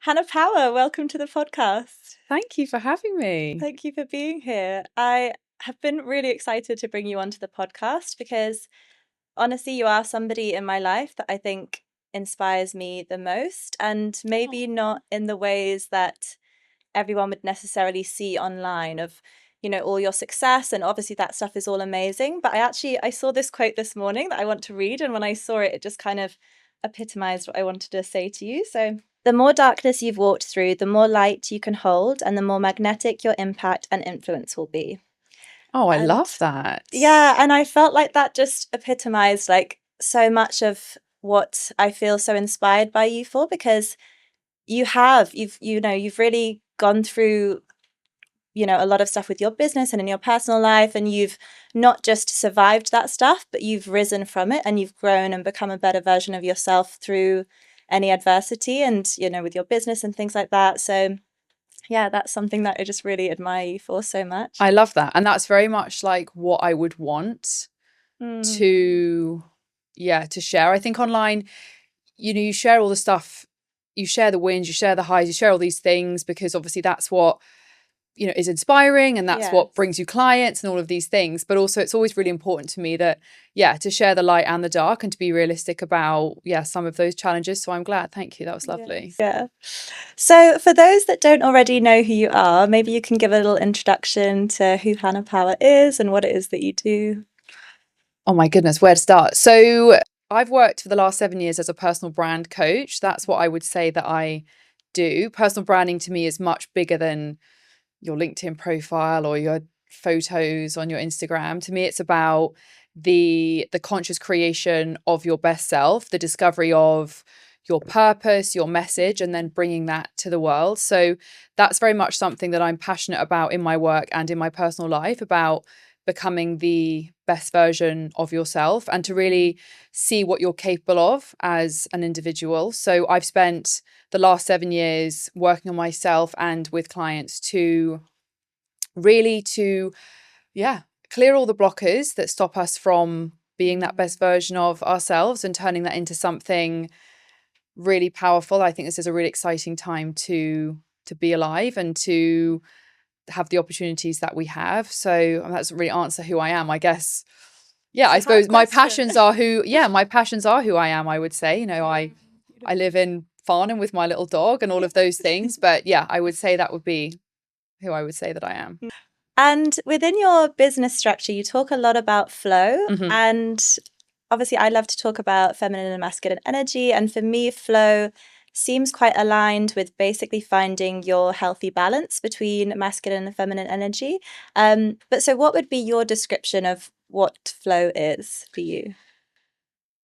Hannah Power, welcome to the podcast. Thank you for having me. Thank you for being here. I have been really excited to bring you onto the podcast because honestly, you are somebody in my life that I think inspires me the most, and maybe not in the ways that everyone would necessarily see online of, all your success, and obviously that stuff is all amazing. But I saw this quote this morning that I want to read, and when I saw it, it just kind of epitomized what I wanted to say to you. So, the more darkness you've walked through, the more light you can hold, and the more magnetic your impact and influence will be. Oh, I And love that. yeah, and I felt like that just epitomized like so much of what I feel so inspired by you for, because you've really gone through a lot of stuff with your business and in your personal life, and you've not just survived that stuff, but you've risen from it and you've grown and become a better version of yourself through any adversity and with your business and things like that. So yeah, that's something that I just really admire you for so much. I love that. And that's very much like what I would want to share. I think online, you share all the stuff, you share the wins, you share the highs, you share all these things because obviously that's what is inspiring, and that's what brings you clients and all of these things. But also it's always really important to me that, to share the light and the dark and to be realistic about, some of those challenges. So I'm glad. Thank you. That was lovely. Yeah. So for those that don't already know who you are, maybe you can give a little introduction to who Hannah Power is and what it is that you do. Oh my goodness, where to start? So I've worked for the last 7 years as a personal brand coach. That's what I would say that I do. Personal branding to me is much bigger than your LinkedIn profile or your photos on your Instagram. To me, it's about the conscious creation of your best self, the discovery of your purpose, your message, and then bringing that to the world. So that's very much something that I'm passionate about in my work and in my personal life, about becoming the best version of yourself and to really see what you're capable of as an individual. So I've spent the last 7 years working on myself and with clients to really clear all the blockers that stop us from being that best version of ourselves and turning that into something really powerful. I think this is a really exciting time to be alive and to have the opportunities that we have. So that doesn't really answer who I am, I guess. Yeah, I suppose my passions are who I am, I would say. I live in Farnham with my little dog and all of those things. But yeah, I would say that would be who I would say that I am. And within your business structure, you talk a lot about flow. And obviously, I love to talk about feminine and masculine energy. And for me, flow seems quite aligned with basically finding your healthy balance between masculine and feminine energy. But so what would be your description of what flow is for you?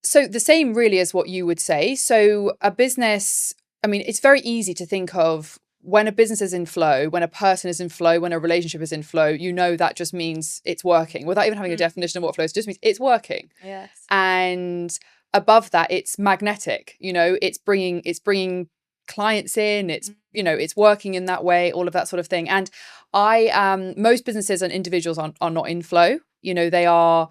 So the same really as what you would say. So a business, it's very easy to think of when a business is in flow, when a person is in flow, when a relationship is in flow, that just means it's working without even having a definition of what flow is. It just means it's working. Yes. And above that, it's magnetic. It's bringing clients in. It's it's working in that way. All of that sort of thing. And most businesses and individuals are not in flow. They are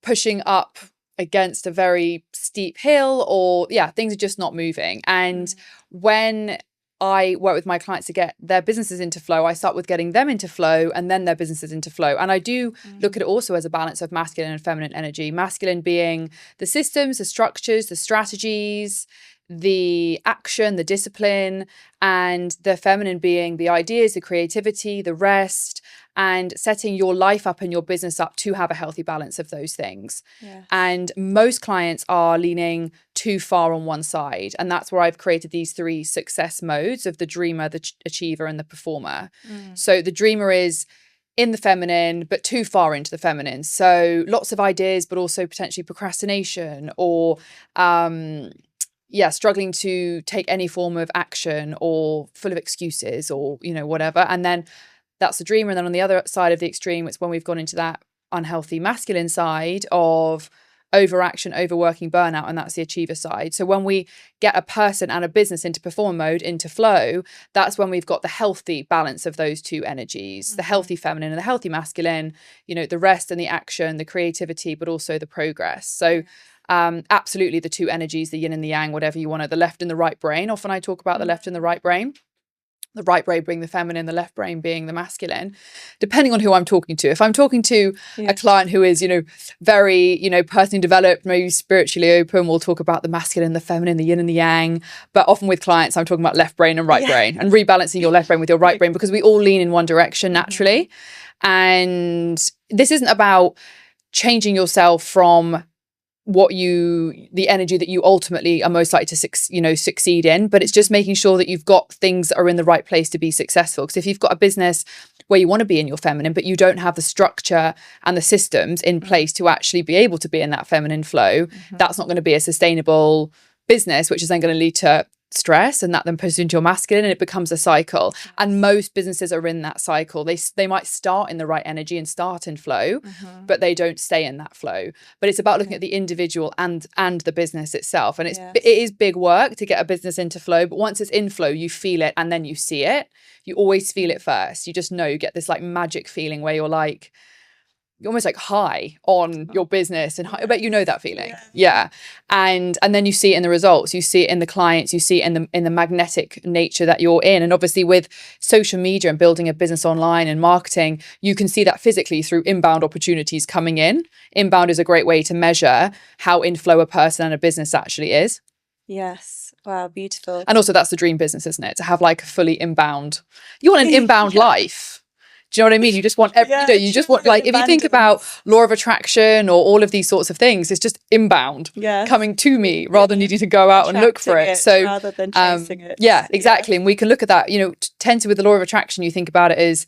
pushing up against a very steep hill, or things are just not moving. And when I work with my clients to get their businesses into flow, I start with getting them into flow and then their businesses into flow. And I do look at it also as a balance of masculine and feminine energy. Masculine being the systems, the structures, the strategies, the action, the discipline, and the feminine being the ideas, the creativity, the rest, and setting your life up and your business up to have a healthy balance of those things. Yes. And most clients are leaning too far on one side. And that's where I've created these 3 success modes of the dreamer, the achiever, and the performer. So the dreamer is in the feminine, but too far into the feminine. So lots of ideas, but also potentially procrastination or struggling to take any form of action, or full of excuses, or whatever. And then that's the dreamer. And then on the other side of the extreme, it's when we've gone into that unhealthy masculine side of overaction, overworking, burnout, and that's the achiever side. So when we get a person and a business into perform mode, into flow, that's when we've got the healthy balance of those 2 energies, the healthy feminine and the healthy masculine, the rest and the action, the creativity, but also the progress. So Absolutely the two energies, the yin and the yang, whatever you want to, the left and the right brain. Often I talk about the left and the right brain. The right brain being the feminine, the left brain being the masculine, depending on who I'm talking to. If I'm talking to a client who is, very, personally developed, maybe spiritually open, we'll talk about the masculine, the feminine, the yin and the yang. But often with clients, I'm talking about left brain and right brain, and rebalancing your left brain with your right brain, because we all lean in one direction naturally. And this isn't about changing yourself from the energy that you ultimately are most likely to succeed in, but it's just making sure that you've got things that are in the right place to be successful. Because if you've got a business where you want to be in your feminine, but you don't have the structure and the systems in place to actually be able to be in that feminine flow, that's not going to be a sustainable business, which is then going to lead to stress, and that then pushes into your masculine, and it becomes a cycle. And most businesses are in that cycle. They might start in the right energy and start in flow, but they don't stay in that flow. But it's about looking at the individual and the business itself. And it is big work to get a business into flow, but once it's in flow, you feel it and then you see it. You always feel it first. You just know, you get this like magic feeling where you're almost like high on your business, and I bet you know that feeling. And then you see it in the results, you see it in the clients, you see it in the magnetic nature that you're in. And obviously with social media and building a business online and marketing, you can see that physically through inbound opportunities coming in. Inbound is a great way to measure how in flow a person and a business actually is. Yes. Wow, beautiful. And also that's the dream business, isn't it? To have like a fully inbound, you want an inbound life. Do you know what I mean? You just want, you just want, like, if you think about law of attraction or all of these sorts of things, it's just inbound coming to me rather than needing to go out and look for it. So rather than chasing it. Yeah, exactly. And we can look at that, tend to, with the law of attraction, you think about it as,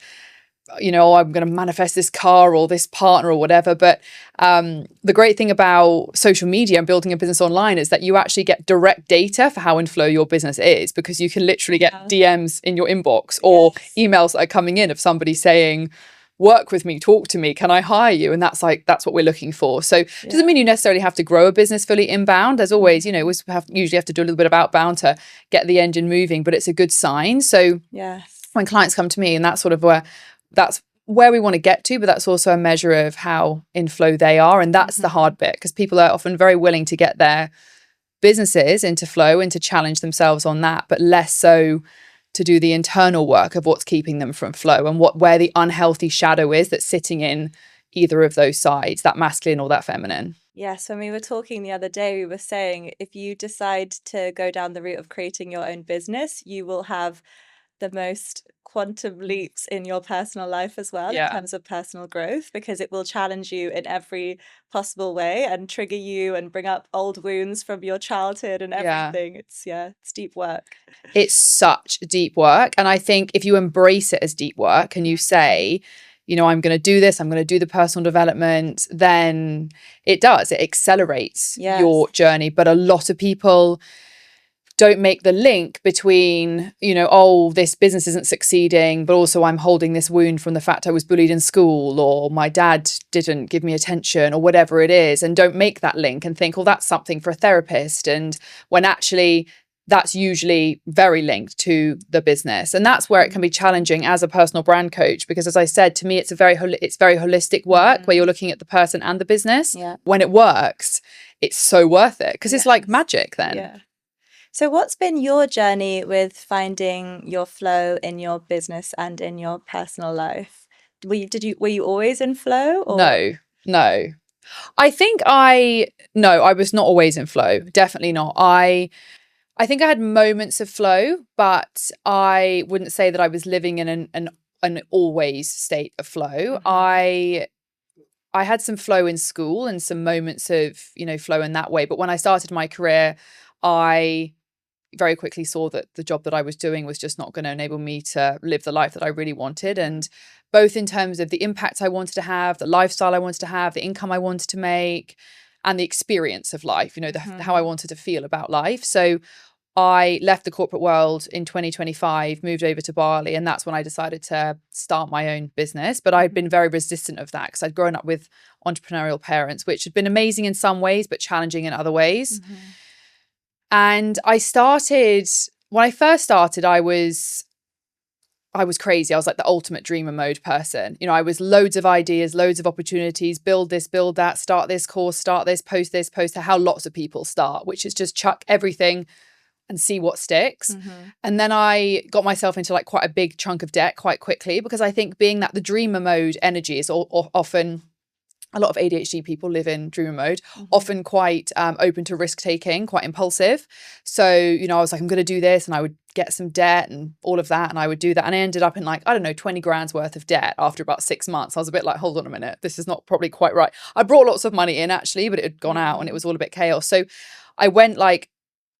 I'm going to manifest this car or this partner or whatever. But the great thing about social media and building a business online is that you actually get direct data for how in flow your business is, because you can literally get DMs in your inbox or emails that are coming in of somebody saying, work with me, talk to me, can I hire you? And that's what we're looking for. So it doesn't mean you necessarily have to grow a business fully inbound. There's always, we usually have to do a little bit of outbound to get the engine moving, but it's a good sign. So when clients come to me, and that's where we want to get to, but that's also a measure of how in flow they are. And that's the hard bit, because people are often very willing to get their businesses into flow and to challenge themselves on that, but less so to do the internal work of what's keeping them from flow and where the unhealthy shadow is that's sitting in either of those sides, that masculine or that feminine. Yes, when we were talking the other day, we were saying if you decide to go down the route of creating your own business, you will have the most quantum leaps in your personal life as well, in terms of personal growth, because it will challenge you in every possible way and trigger you and bring up old wounds from your childhood and everything. It's deep work. It's such deep work. And I think if you embrace it as deep work and you say, I'm going to do this, I'm going to do the personal development, then it accelerates your journey. But a lot of people don't make the link between, this business isn't succeeding, but also I'm holding this wound from the fact I was bullied in school, or my dad didn't give me attention, or whatever it is, and don't make that link and think, that's something for a therapist. And when actually that's usually very linked to the business. And that's where it can be challenging as a personal brand coach, because as I said, to me, it's very holistic work where you're looking at the person and the business. When it works, it's so worth it, because it's like magic then. So what's been your journey with finding your flow in your business and in your personal life? Were you always in flow? Or? No. I think I was not always in flow. Definitely not. I think I had moments of flow, but I wouldn't say that I was living in an always state of flow. I had some flow in school and some moments of, flow in that way. But when I started my career, I very quickly saw that the job that I was doing was just not going to enable me to live the life that I really wanted. And both in terms of the impact I wanted to have, the lifestyle I wanted to have, the income I wanted to make, and the experience of life, how I wanted to feel about life. So I left the corporate world in 2025, moved over to Bali, and that's when I decided to start my own business. But I'd been very resistant of that because I'd grown up with entrepreneurial parents, which had been amazing in some ways, but challenging in other ways. And when I first started, I was I was crazy. I was like the ultimate dreamer mode person. You know, I was loads of ideas, loads of opportunities, build this, build that, start this course, start this, post to how lots of people start, which is just chuck everything and see what sticks. And then I got myself into like quite a big chunk of debt quite quickly, because I think being that the dreamer mode energy is often, a lot of ADHD people live in dreamer mode, often quite open to risk taking, quite impulsive. So, you know, I was like, I'm going to do this, and I would get some debt and all of that. And I would do that. And I ended up in like, I don't know, 20 grand's worth of debt after about 6 months. I was a bit like, hold on a minute, this is not probably quite right. I brought lots of money in actually, but it had gone out and it was all a bit chaos. So I went like,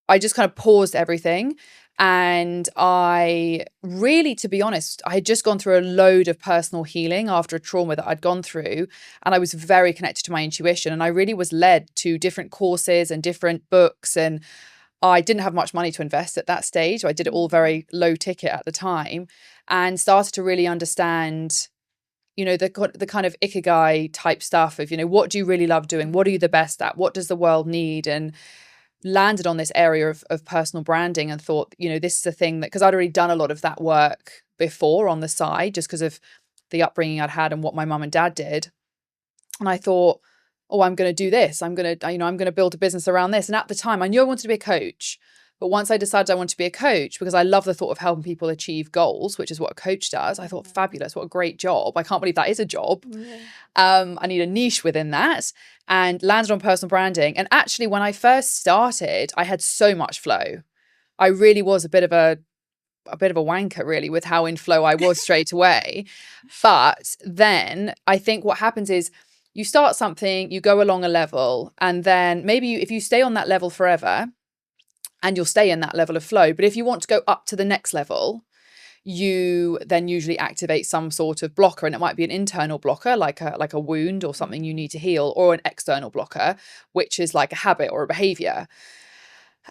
I just kind of paused everything. And I really, to be honest, I had just gone through a load of personal healing after a trauma that I'd gone through. And I was very connected to my intuition. And I really was led to different courses and different books. And I didn't have much money to invest at that stage. So I did it all very low ticket at the time, and started to really understand, you know, the kind of ikigai type stuff of, you know, what do you really love doing? What are you the best at? What does the world need? And landed on this area of personal branding, and thought, you know, this is a thing that, because I'd already done a lot of that work before on the side, just because of the upbringing I'd had and what my mum and dad did. And I thought, oh, I'm going to do this. I'm going to build a business around this. And at the time I knew I wanted to be a coach. But once I decided I wanted to be a coach, because I love the thought of helping people achieve goals, which is what a coach does, I thought, fabulous, what a great job. I can't believe that is a job. I need a niche within that, and landed on personal branding. And actually, when I first started, I had so much flow. I really was a bit of a wanker, really, with how in flow I was straight away. But then I think what happens is, you start something, you go along a level, and then maybe if you stay on that level forever, and you'll stay in that level of flow. But if you want to go up to the next level, you then usually activate some sort of blocker, and it might be an internal blocker, like a wound or something you need to heal, or an external blocker, which is like a habit or a behavior.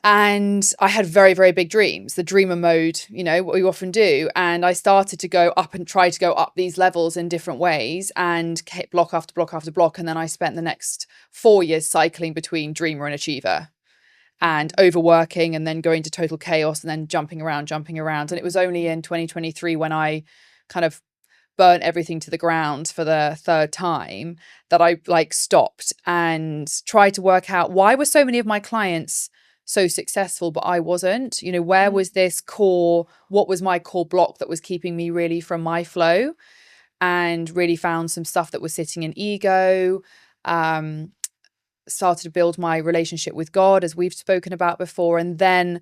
And I had very, very big dreams, the dreamer mode, you know, what we often do. And I started to go up and try to go up these levels in different ways, and hit block after block after block. And then I spent the next 4 years cycling between dreamer and achiever, and overworking, and then going to total chaos, and then jumping around. And it was only in 2023, when I kind of burnt everything to the ground for the third time, that I like stopped and tried to work out, why were so many of my clients so successful but I wasn't? You know, where was this core, what was my core block that was keeping me really from my flow? And really found some stuff that was sitting in ego. Started to build my relationship with God, as we've spoken about before, and then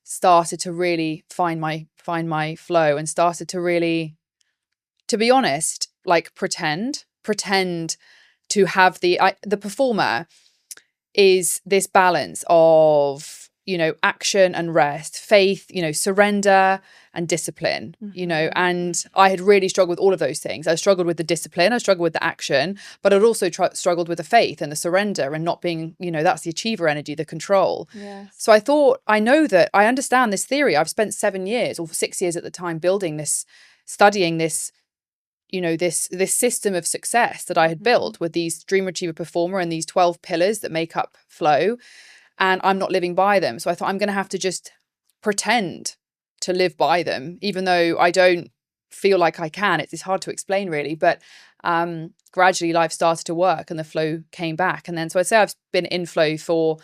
started to really find my flow, and started to really, to be honest, like pretend to have the performer is this balance of, you know, action and rest, faith, you know, surrender and discipline, you know. And I had really struggled with all of those things. I struggled with the discipline, I struggled with the action, but I'd also struggled with the faith and the surrender, and not being, you know, that's the achiever energy, the control. Yes. So I thought, I know that I understand this theory. I've spent 7 years, or 6 years at the time, building this, studying this, you know, this system of success that I had built with these dream achiever performer and these 12 pillars that make up flow. And I'm not living by them. So I thought, I'm going to have to just pretend to live by them, even though I don't feel like I can. It's hard to explain, really. But gradually life started to work, and the flow came back. And then, so I'd say I've been in flow for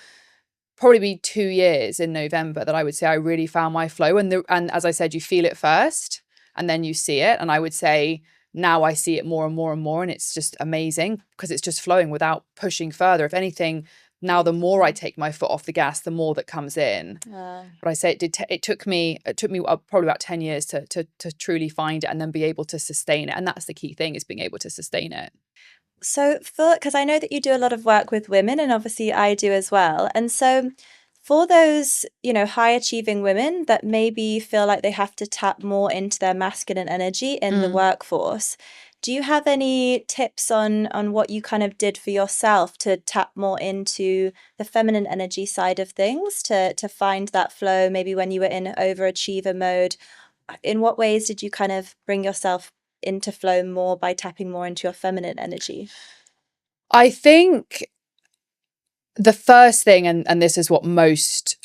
probably 2 years in November, that I would say I really found my flow. And as I said, you feel it first, and then you see it. And I would say now I see it more and more and more. And it's just amazing, because it's just flowing without pushing further. If anything, now the more I take my foot off the gas, the more that comes in. But I say it took me probably about 10 years to truly find it, and then be able to sustain it. And that's the key thing, is being able to sustain it. So because I know that you do a lot of work with women, and obviously I do as well. And so for those, you know, high achieving women that maybe feel like they have to tap more into their masculine energy in the workforce, do you have any tips on what you kind of did for yourself to tap more into the feminine energy side of things, to find that flow, maybe when you were in overachiever mode? In what ways did you kind of bring yourself into flow more by tapping more into your feminine energy? I think the first thing, and this is what most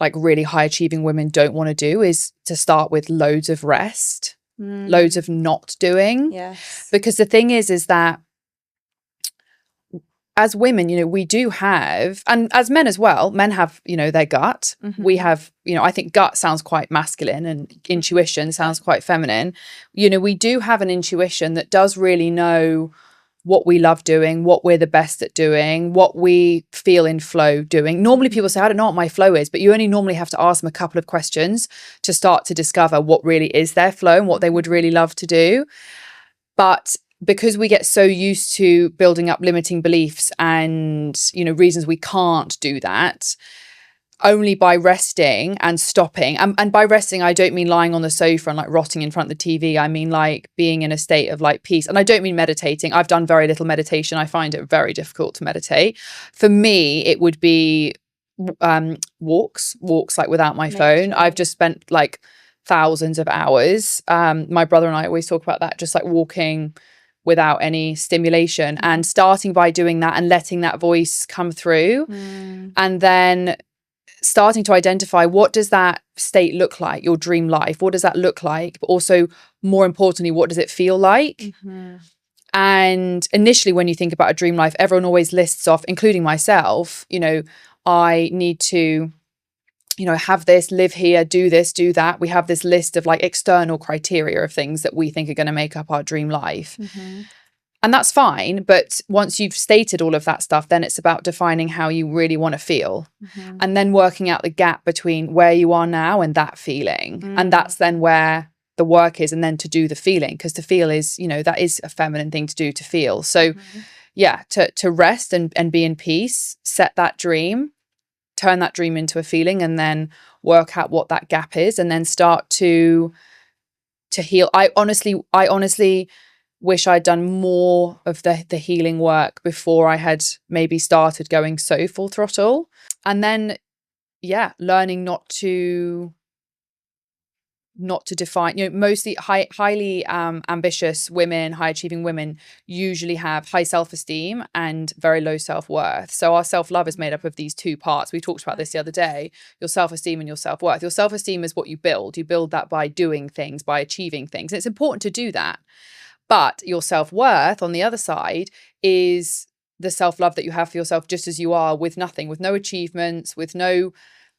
like really high achieving women don't want to do is to start with loads of rest, loads of not doing. Yes. Because the thing is that as women, you know, we do have, and as men as well, men have, you know, their gut. We have, you know, I think gut sounds quite masculine and intuition sounds quite feminine. You know, we do have an intuition that does really know what we love doing, what we're the best at doing, what we feel in flow doing. Normally people say, I don't know what my flow is, but you only normally have to ask them a couple of questions to start to discover what really is their flow and what they would really love to do. But because we get so used to building up limiting beliefs and, you know, reasons we can't do that, only by resting and stopping. And by resting, I don't mean lying on the sofa and like rotting in front of the TV. I mean like being in a state of like peace. And I don't mean meditating. I've done very little meditation. I find it very difficult to meditate. For me, it would be walks like without my phone. I've just spent like thousands of hours. My brother and I always talk about that, just like walking without any stimulation and starting by doing that and letting that voice come through. And then starting to identify, what does that state look like, your dream life? What does that look like? But also, more importantly, what does it feel like? And initially, when you think about a dream life, everyone always lists off, including myself, you know, I need to, you know, have this, live here, do this, do that. We have this list of like external criteria of things that we think are going to make up our dream life. And that's fine. But once you've stated all of that stuff, then it's about defining how you really want to feel. And then working out the gap between where you are now and that feeling. And that's then where the work is. And then to do the feeling, because to feel is, you know, that is a feminine thing to do, to feel. So yeah, to rest and be in peace, set that dream, turn that dream into a feeling, and then work out what that gap is, and then start to heal. I honestly wish I'd done more of the healing work before I had maybe started going so full throttle. And then yeah, learning not to define, you know, mostly highly ambitious women, high achieving women usually have high self-esteem and very low self-worth. So our self-love is made up of these two parts. We talked about this the other day, your self-esteem and your self-worth. Your self-esteem is what you build that by doing things, by achieving things, and it's important to do that. But your self-worth on the other side is the self-love that you have for yourself just as you are, with nothing, with no achievements, with no,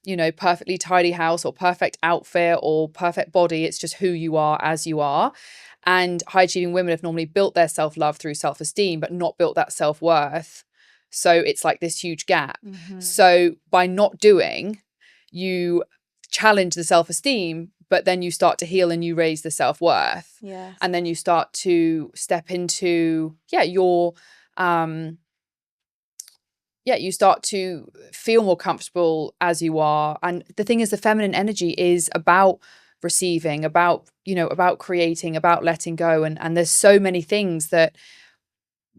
you know, perfectly tidy house or perfect outfit or perfect body. It's just who you are as you are. And high achieving women have normally built their self-love through self-esteem, but not built that self-worth. So it's like this huge gap. So by not doing, you challenge the self-esteem, but then you start to heal and you raise the self-worth. And then you start to step into, you start to feel more comfortable as you are. And the thing is, the feminine energy is about receiving, about, you know, about creating, about letting go. And there's so many things that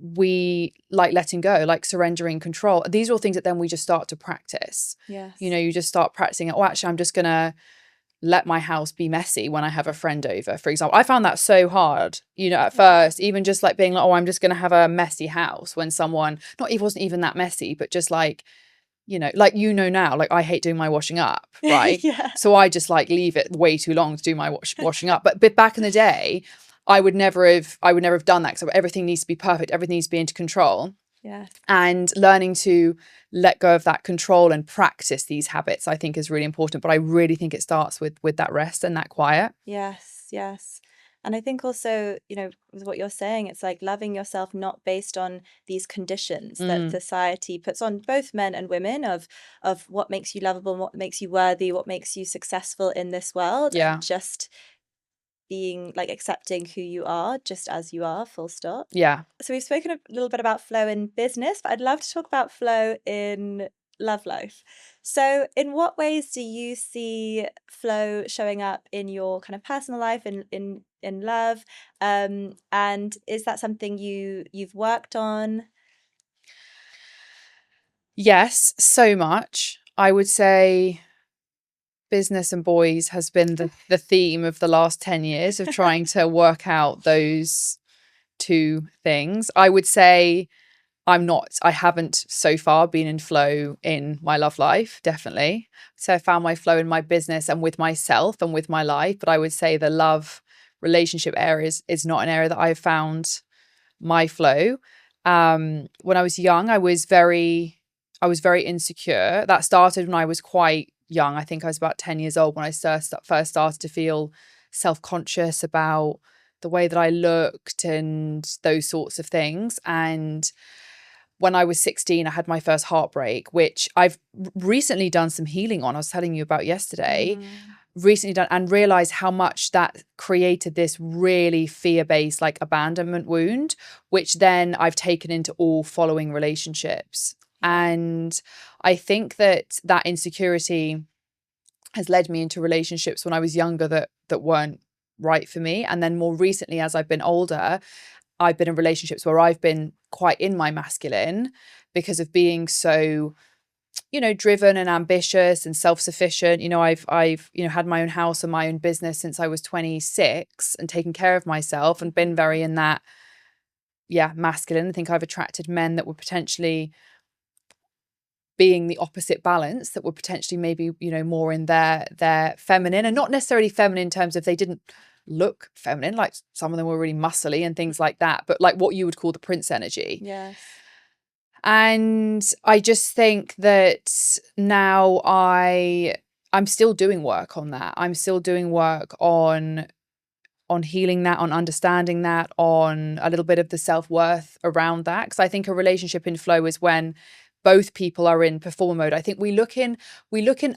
we like letting go, like surrendering control. These are all things that then we just start to practice. You know, you just start practicing it. Oh, actually, I'm just going to let my house be messy when I have a friend over, for example. I found that so hard, you know, at first, even just like being like, oh, I'm just going to have a messy house, when someone, wasn't even that messy, but just like, you know, like, you know, now, like I hate doing my washing up, right? So I just like leave it way too long to do my washing up. But back in the day, I would never have done that, because everything needs to be perfect. Everything needs to be into control. And learning to let go of that control and practice these habits, I think, is really important. But I really think it starts with that rest and that quiet. Yes. And I think also, you know, with what you're saying, it's like loving yourself not based on these conditions that society puts on both men and women of what makes you lovable, what makes you worthy, what makes you successful in this world. And just being like accepting who you are just as you are, full stop. So we've spoken a little bit about flow in business, but I'd love to talk about flow in love life. So in what ways do you see flow showing up in your kind of personal life, in love? And is that something you've worked on? Yes, so much. I would say business and boys has been the theme of the last 10 years of trying to work out those two things. I would say I haven't so far been in flow in my love life, definitely. So I found my flow in my business and with myself and with my life. But I would say the love relationship area is not an area that I've found my flow. When I was young, I was very insecure. That started when I was quite young. I think I was about 10 years old when I first started to feel self-conscious about the way that I looked and those sorts of things. And when I was 16, I had my first heartbreak, which I've recently done some healing on. I was telling you about yesterday, recently done, and realized how much that created this really fear-based, like, abandonment wound, which then I've taken into all following relationships. And I think that insecurity has led me into relationships when I was younger that weren't right for me. And then more recently, as I've been older, I've been in relationships where I've been quite in my masculine because of being so, driven and ambitious and self-sufficient. I've had my own house and my own business since I was 26 and taken care of myself and been very in that, masculine. I think I've attracted men that were potentially being the opposite balance, that were potentially maybe, more in their feminine, and not necessarily feminine in terms of they didn't look feminine, like some of them were really muscly and things like that, but like what you would call the prince energy. Yes. And I just think that now I'm still doing work on that. I'm still doing work on healing that, on understanding that, on a little bit of the self-worth around that. Because I think a relationship in flow is when both people are in performer mode. I think we look in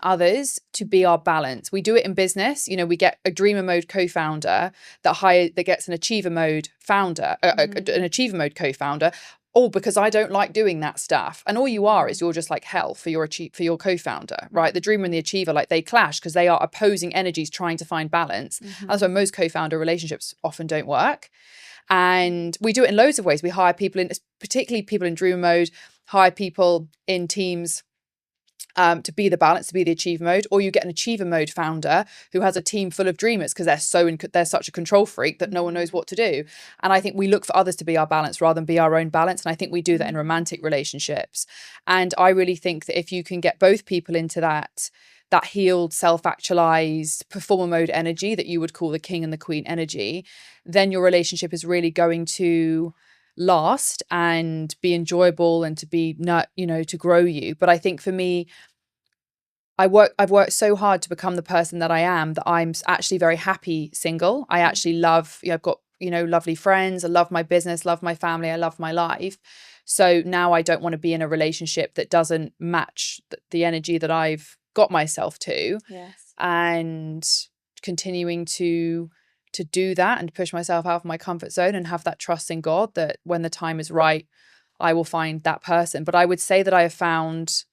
others to be our balance. We do it in business. We get a dreamer mode co-founder that gets an achiever mode founder, an achiever mode co-founder. All because I don't like doing that stuff. And all you are is you're just like hell for your co-founder, right? The dreamer and the achiever, like, they clash because they are opposing energies trying to find balance. That's why most co-founder relationships often don't work. And we do it in loads of ways. We hire people in, particularly people in dreamer mode, hire people in teams to be the balance, to be the achiever mode, or you get an achiever mode founder who has a team full of dreamers because they're such a control freak that no one knows what to do. And I think we look for others to be our balance rather than be our own balance. And I think we do that in romantic relationships. And I really think that if you can get both people into that healed, self-actualized performer mode energy that you would call the king and the queen energy, then your relationship is really going to last and be enjoyable and to be to grow you. But I think for me, I've worked so hard to become the person that I am, that I'm actually very happy single. I actually love, I've got, lovely friends. I love my business, love my family. I love my life. So now I don't want to be in a relationship that doesn't match the energy that I've got myself to. Yes. And continuing to do that and push myself out of my comfort zone and have that trust in God that when the time is right, I will find that person. But I would say that I have found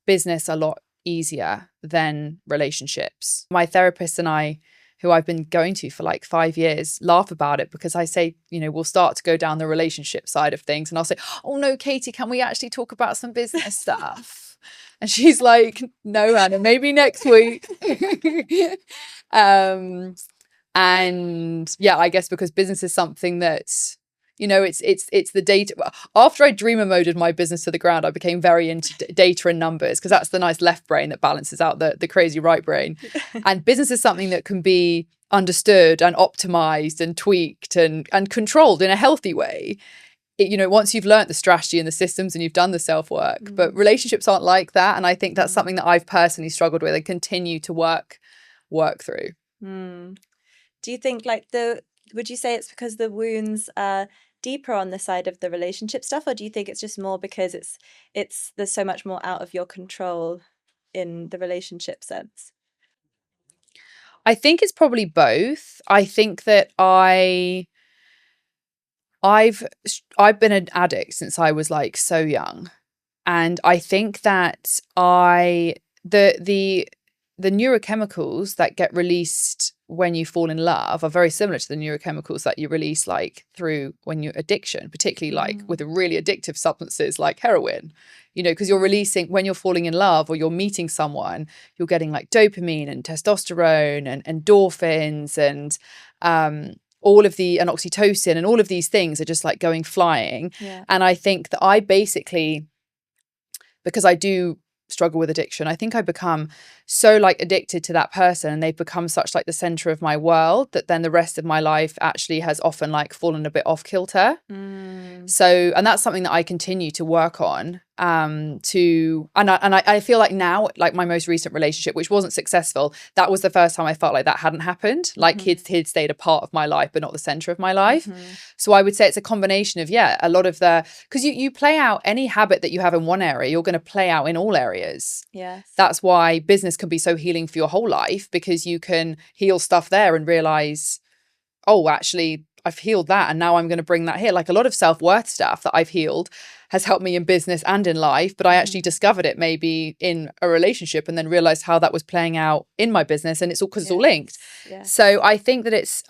business a lot easier than relationships. My therapist and I, who I've been going to for like 5 years, laugh about it because I say, we'll start to go down the relationship side of things. And I'll say, oh no, Katie, can we actually talk about some business stuff? And she's like, no, Anna, maybe next week. And yeah, I guess because business is something that, it's the data. After I dreamer moded my business to the ground, I became very into data and numbers because that's the nice left brain that balances out the crazy right brain. And business is something that can be understood and optimized and tweaked and controlled in a healthy way. Once you've learned the strategy and the systems and you've done the self-work. But relationships aren't like that. And I think that's something that I've personally struggled with and continue to work through. Do you think would you say it's because the wounds are deeper on the side of the relationship stuff, or do you think it's just more because there's so much more out of your control in the relationship sense? I think it's probably both. I think that I've been an addict since I was like so young. And I think that the neurochemicals that get released when you fall in love are very similar to the neurochemicals that you release like through when you're addiction, particularly like with really addictive substances like heroin, because you're releasing when you're falling in love or you're meeting someone, you're getting like dopamine and testosterone and endorphins and all of the and oxytocin and all of these things are just like going flying. Yeah. And I think that I basically, because I do struggle with addiction, I think I become so like addicted to that person, and they've become such like the center of my world, that then the rest of my life actually has often like fallen a bit off kilter. So, and that's something that I continue to work on, I feel like now, like my most recent relationship, which wasn't successful, that was the first time I felt like that hadn't happened. Like he'd stayed a part of my life, but not the center of my life. So I would say it's a combination of, a lot of because you play out any habit that you have in one area, you're going to play out in all areas. Yes. That's why business can be so healing for your whole life, because you can heal stuff there and realize, oh, actually, I've healed that, and now I'm going to bring that here. Like a lot of self-worth stuff that I've healed has helped me in business and in life, but I actually discovered it maybe in a relationship, and then realized how that was playing out in my business, and it's all because it's all linked. So I think that it's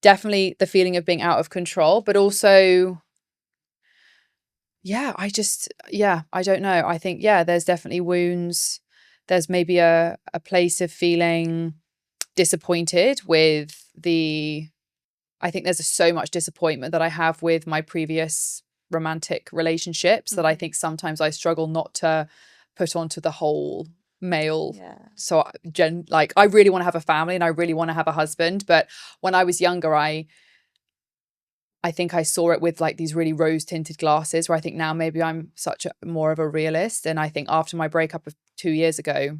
definitely the feeling of being out of control, but also I don't know. I think there's definitely wounds. There's maybe a place of feeling disappointed with I think there's so much disappointment that I have with my previous romantic relationships that I think sometimes I struggle not to put onto the whole male. So I really want to have a family and I really want to have a husband, but when I was younger, I think I saw it with like these really rose tinted glasses, where I think now maybe I'm more of a realist. And I think after my breakup of 2 years ago,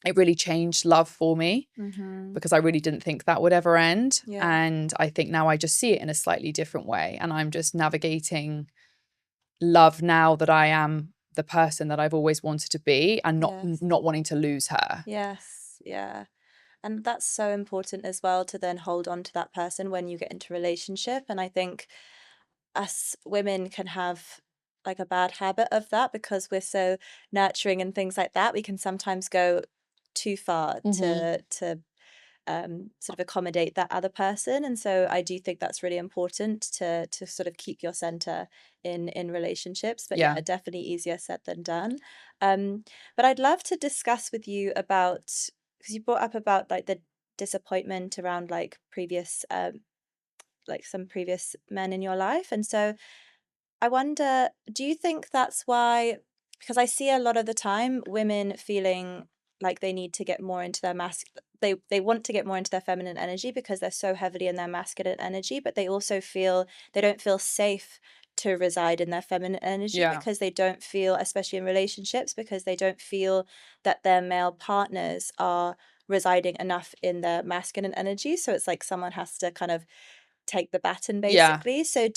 it really changed love for me, because I really didn't think that would ever end. And I think now I just see it in a slightly different way. And I'm just navigating love now that I am the person that I've always wanted to be, and not wanting to lose her. Yes. Yeah. And that's so important as well, to then hold on to that person when you get into a relationship. And I think us women can have like a bad habit of that, because we're so nurturing and things like that. We can sometimes go too far to sort of accommodate that other person. And so I do think that's really important to sort of keep your center in relationships. But definitely easier said than done. But I'd love to discuss with you about, because you brought up about like the disappointment around like previous like some previous men in your life. And so I wonder, do you think that's why, because I see a lot of the time women feeling like they need to get more into their they want to get more into their feminine energy because they're so heavily in their masculine energy, but they also feel they don't feel safe to reside in their feminine energy, because they don't feel, especially in relationships, because they don't feel that their male partners are residing enough in their masculine energy. So it's like someone has to kind of take the baton, basically. So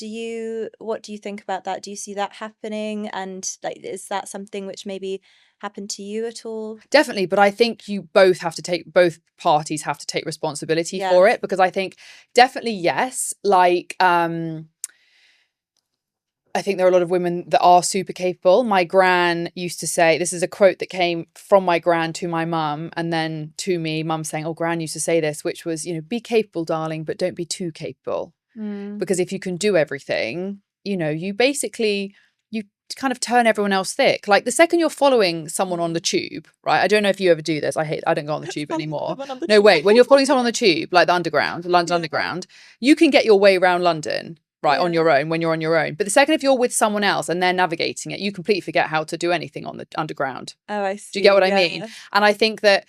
what do you think about that? Do you see that happening? And like, is that something which maybe happened to you at all? Definitely, but I think both parties have to take responsibility for it, because I think definitely yes, like I think there are a lot of women that are super capable. My gran used to say, this is a quote that came from my gran to my mum and then to me, mum saying, oh, gran used to say this, which was, be capable, darling, but don't be too capable. Because if you can do everything, you basically, you kind of turn everyone else thick. Like the second you're following someone on the tube, right? I don't know if you ever do this. I don't go on the tube anymore. No, wait, when you're following someone on the tube, like the London Underground, you can get your way around London, right, on your own, when you're on your own. But the second if you're with someone else and they're navigating it, you completely forget how to do anything on the underground. Oh, I see. Do you get what I mean? And I think that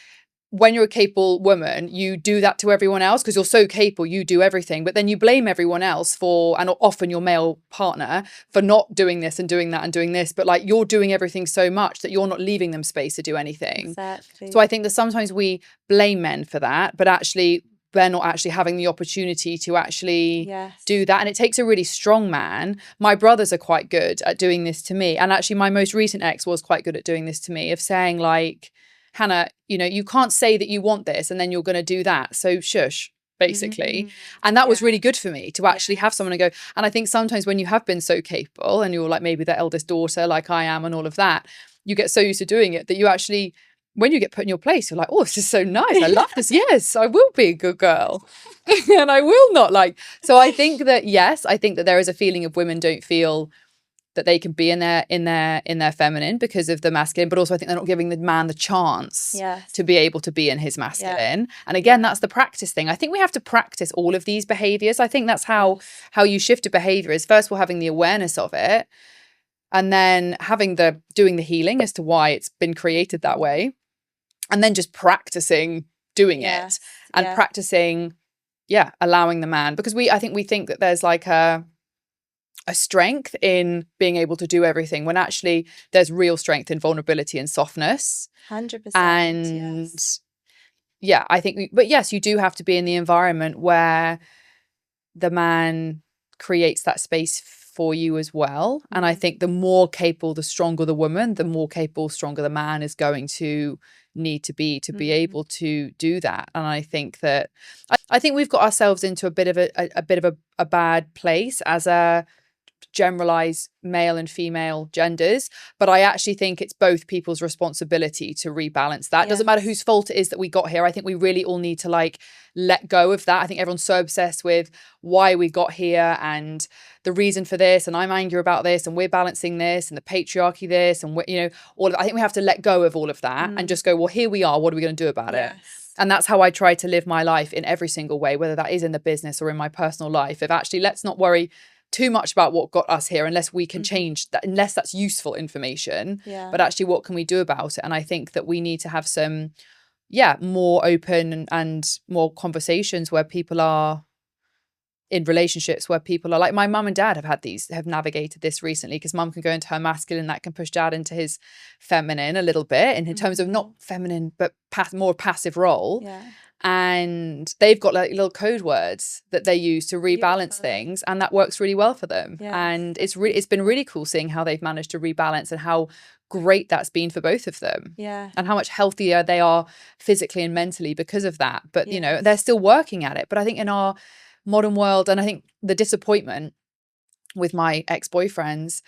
when you're a capable woman, you do that to everyone else because you're so capable, you do everything. But then you blame everyone else for, and often your male partner, for not doing this and doing that and doing this. But like you're doing everything so much that you're not leaving them space to do anything. Exactly. So I think that sometimes we blame men for that, but actually they're not actually having the opportunity to actually do that. And it takes a really strong man. My brothers are quite good at doing this to me. And actually my most recent ex was quite good at doing this to me, of saying like, Hannah, you can't say that you want this and then you're going to do that. So shush, basically. And that was really good for me to actually have someone to go. And I think sometimes when you have been so capable and you're like maybe the eldest daughter like I am and all of that, you get so used to doing it that you actually, when you get put in your place, you're like, oh, this is so nice. I love this. Yes, I will be a good girl. And I will not like. So I think that, yes, I think that there is a feeling of women don't feel that they can be in their feminine because of the masculine, but also I think they're not giving the man the chance Yes. to be able to be in his masculine. And again, that's the practice thing. I think we have to practice all of these behaviors. I think that's how you shift a behavior is first of all having the awareness of it, and then doing the healing as to why it's been created that way, and then just practicing doing it and practicing allowing the man, because I think we think that there's like a strength in being able to do everything when actually there's real strength in vulnerability and softness. 100%. And I think but yes, you do have to be in the environment where the man creates that space for you as well. And I think the more capable, the stronger the woman, the more capable, stronger the man is going to need to be able to do that. And I think that I think we've got ourselves into a bit of a bad place as a generalize male and female genders, but I actually think it's both people's responsibility to rebalance that. Doesn't matter whose fault it is that we got here. I think we really all need to like let go of that. I think everyone's so obsessed with why we got here and the reason for this, and I'm angry about this, and we're balancing this, and the patriarchy this, and all of I think we have to let go of all of that and just go, well, here we are, what are we going to do about it? And that's how I try to live my life in every single way, whether that is in the business or in my personal life. If actually, let's not worry too much about what got us here unless we can change that, unless that's useful information. But actually, what can we do about it? And I think that we need to have some more open and more conversations where people are in relationships, where people are like, my mum and dad have navigated this recently, because mum can go into her masculine, that can push dad into his feminine a little bit, in terms of not feminine but more passive role. And they've got like little code words that they use to rebalance things, and that works really well for them. And it's been really cool seeing how they've managed to rebalance and how great that's been for both of them, and how much healthier they are physically and mentally because of that. But they're still working at it. But I think in our modern world, and I think the disappointment with my ex-boyfriends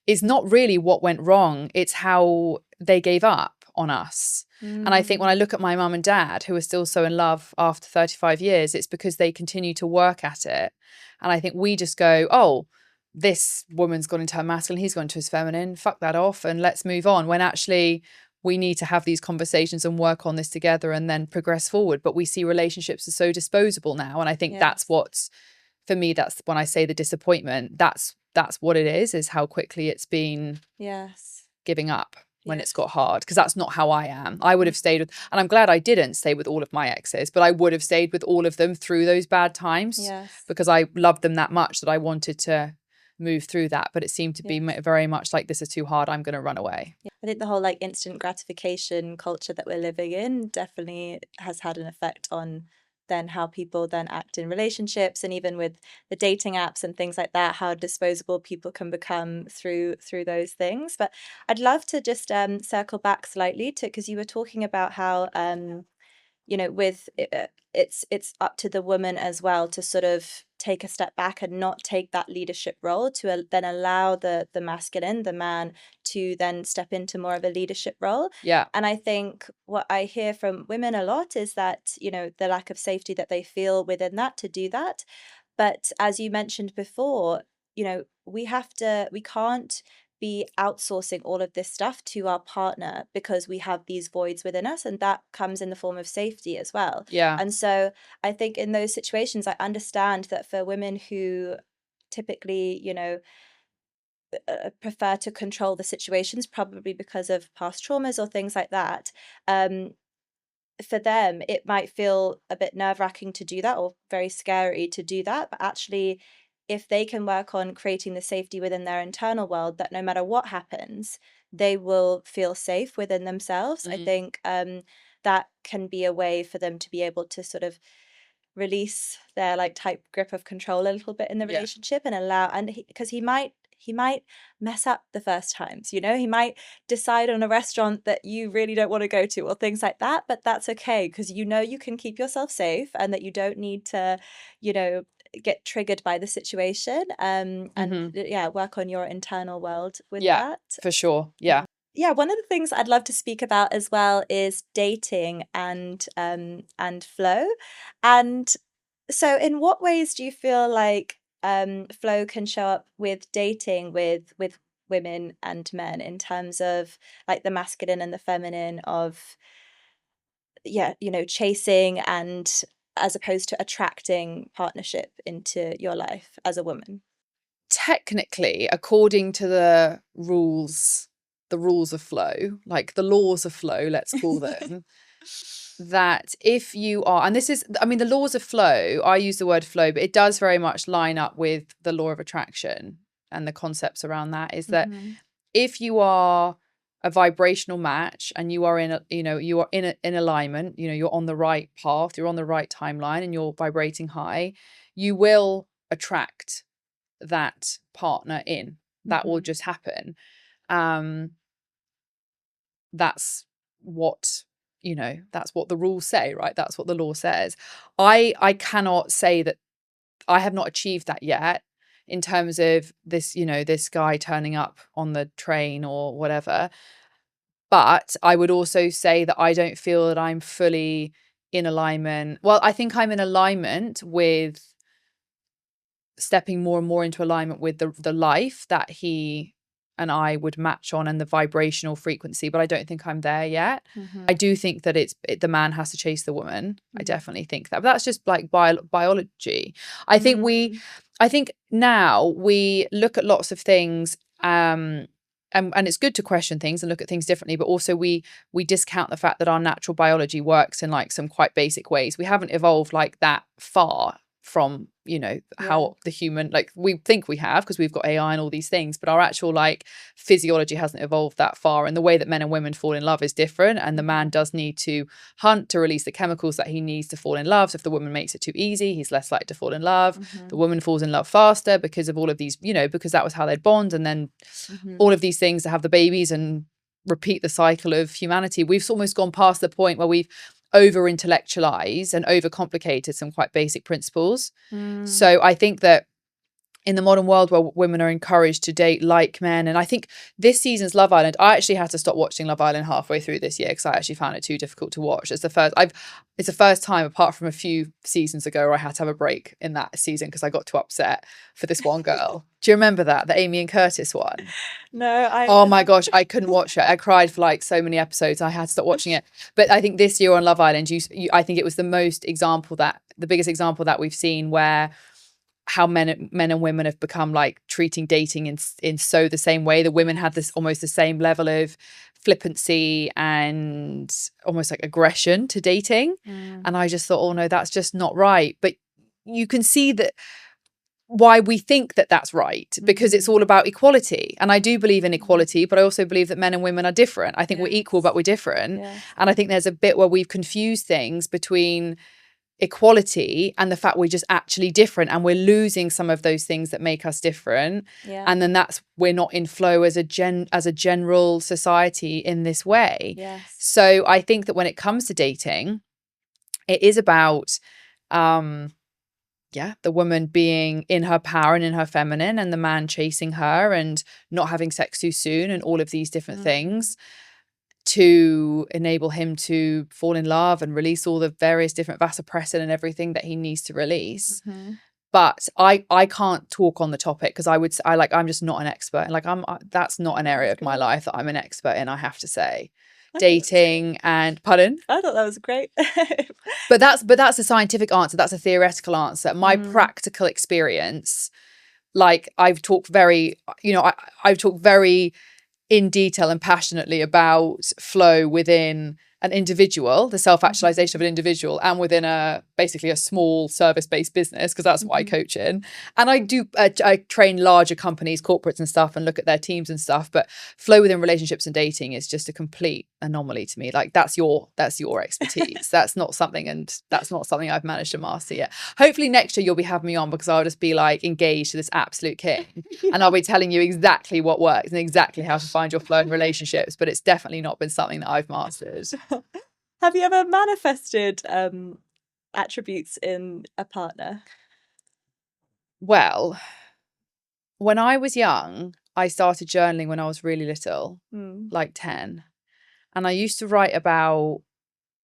is not really what went wrong, it's how they gave up on us. And I think when I look at my mum and dad, who are still so in love after 35 years, it's because they continue to work at it. And I think we just go, oh, this woman's gone into her masculine, he's gone into his feminine, fuck that off and let's move on. When actually we need to have these conversations and work on this together and then progress forward. But we see relationships as so disposable now. And I think that's what's, for me, that's when I say the disappointment, that's what it is how quickly it's been giving up when it's got hard, because that's not how I am. I would have stayed with, and I'm glad I didn't stay with all of my exes, but I would have stayed with all of them through those bad times because I loved them that much that I wanted to move through that. But it seemed to be very much like, this is too hard, I'm going to run away. I think the whole like instant gratification culture that we're living in definitely has had an effect on then how people then act in relationships, and even with the dating apps and things like that, how disposable people can become through those things. But I'd love to just circle back slightly to, because you were talking about how with it's up to the woman as well to sort of take a step back and not take that leadership role, to then allow the masculine, the man, to then step into more of a leadership role. And I think what I hear from women a lot is that the lack of safety that they feel within that to do that. But as you mentioned before, we can't be outsourcing all of this stuff to our partner, because we have these voids within us, and that comes in the form of safety as well. And so I think in those situations, I understand that for women who typically, prefer to control the situations, probably because of past traumas or things like that, for them, it might feel a bit nerve-wracking to do that, or very scary to do that. But actually, if they can work on creating the safety within their internal world, that no matter what happens, they will feel safe within themselves, I think that can be a way for them to be able to sort of release their like tight grip of control a little bit in the relationship, and allow, and because he might mess up the first times, he might decide on a restaurant that you really don't want to go to or things like that, but that's okay, because you can keep yourself safe, and that you don't need to get triggered by the situation, and work on your internal world with that. For sure. One of the things I'd love to speak about as well is dating and flow. And so in what ways do you feel like flow can show up with dating with women and men in terms of like the masculine and the feminine of, yeah, chasing and as opposed to attracting partnership into your life as a woman? Technically, according to the rules of flow, like the laws of flow, let's call them, that if you are, and this is, I mean, the laws of flow, I use the word flow, but it does very much line up with the law of attraction and the concepts around that, is that if you are a vibrational match and you are in a, you are in alignment, you're on the right path, you're on the right timeline and you're vibrating high, you will attract that partner in. That will just happen. That's what that's what the rules say, right? That's what the law says. I cannot say that I have not achieved that yet in terms of this, this guy turning up on the train or whatever. But I would also say that I don't feel that I'm fully in alignment. Well, I think I'm in alignment with stepping more and more into alignment with the life that he and I would match on and the vibrational frequency, but I don't think I'm there yet. I do think that the man has to chase the woman. I definitely think that, but that's just like biology. I think now we look at lots of things, and it's good to question things and look at things differently, but also we discount the fact that our natural biology works in like some quite basic ways. We haven't evolved like that far from how the human, like we think we have because we've got AI and all these things, but our actual like physiology hasn't evolved that far, and the way that men and women fall in love is different, and the man does need to hunt to release the chemicals that he needs to fall in love. So if the woman makes it too easy, he's less likely to fall in love. The woman falls in love faster because of all of these, because that was how they'd bond, and then all of these things to have the babies and repeat the cycle of humanity. We've almost gone past the point where we've over intellectualized and over complicated some quite basic principles. So I think that in the modern world where women are encouraged to date like men, and I think this season's Love Island, I actually had to stop watching Love Island halfway through this year because I actually found it too difficult to watch. It's the first time apart from a few seasons ago where I had to have a break in that season because I got too upset for this one girl. Do you remember that, the Amy and Curtis one? No, Oh my gosh, I couldn't watch it. I cried for like so many episodes. I had to stop watching it. But I think this year on Love Island, I think it was the biggest example that we've seen where how men and women have become like treating dating in so the same way. The women had this almost the same level of flippancy and almost like aggression to dating. And I just thought, oh no, that's just not right. But you can see that why we think that that's right, because it's all about equality. And I do believe in equality, but I also believe that men and women are different. I think we're equal, but we're different. And I think there's a bit where we've confused things between equality and the fact we're just actually different, and we're losing some of those things that make us different. And then we're not in flow as a general society in this way. So I think that when it comes to dating, it is about the woman being in her power and in her feminine, and the man chasing her and not having sex too soon and all of these different things to enable him to fall in love and release all the various different vasopressin and everything that he needs to release. But I can't talk on the topic because I'm just not an expert. Like that's not an area of my life that I'm an expert in, I have to say. Dating and pardon? I thought that was great. But that's a scientific answer. That's a theoretical answer. My practical experience, like I've talked very in detail and passionately about flow within an individual, the self-actualization of an individual, and within basically a small service-based business, because that's what I coach in. And I do I train larger companies, corporates and stuff, and look at their teams and stuff. But flow within relationships and dating is just a complete anomaly to me. Like that's your expertise. That's not something I've managed to master yet. Hopefully next year you'll be having me on, because I'll just be like engaged to this absolute king, and I'll be telling you exactly what works and exactly how to find your flow in relationships. But it's definitely not been something that I've mastered. Have you ever manifested attributes in a partner? Well, when I was young, I started journaling when I was really little, like 10. And I used to write about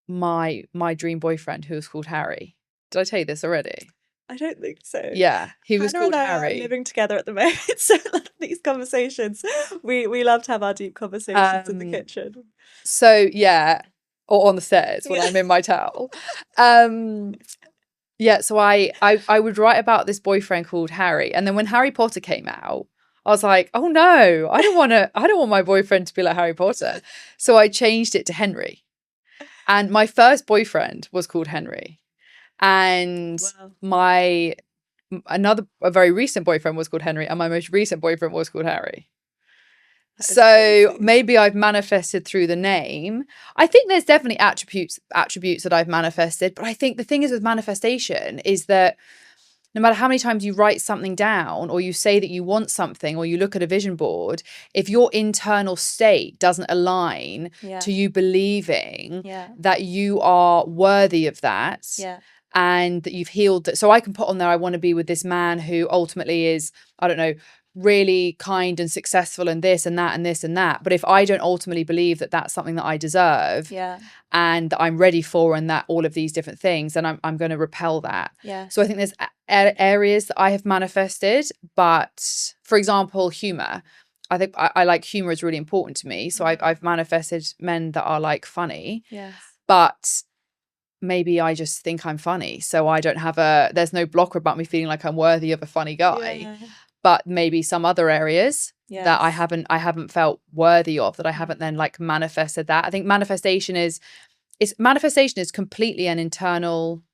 my dream boyfriend, who was called Harry. Did I tell you this already? I don't think so. Yeah, he was Hannah and called I are Harry. living together at the moment, so like, these conversations, we love to have our deep conversations in the Um, kitchen. so yeah, or on the stairs when Yeah. I'm in my towel. Um, yeah, so I would write about this boyfriend called Harry, and then when Harry Potter came out, I was like, oh no, I don't want my boyfriend to be like Harry Potter. So I changed it to Henry. And my first boyfriend was called Henry. And Wow. my a very recent boyfriend was called Henry, and my most recent boyfriend was called Harry. That is So crazy. maybe I've manifested through the name. I think there's definitely attributes that I've manifested, but I think the thing is with manifestation is that no matter how many times you write something down or you say that you want something or you look at a vision board, if your internal state doesn't align Yeah. to you believing Yeah. that you are worthy of that Yeah. and that you've healed that. So I can put on there, I want to be with this man who ultimately is, I don't know, really kind and successful and this and that and this and that. But if I don't ultimately believe that that's something that I deserve Yeah. and that I'm ready for and that all of these different things, then I'm going to repel that. So I Yes. think there's areas that I have manifested, but for example, humor. I think I like humor is really important to me. So I've manifested men that are like funny, Yes. but maybe I just think I'm funny. So I don't have there's no blocker about me feeling like I'm worthy of a funny guy. Yeah. But maybe some other areas that I Yes. haven't felt worthy of, that I haven't then Mm. like manifested that. I think manifestation is completely an internal.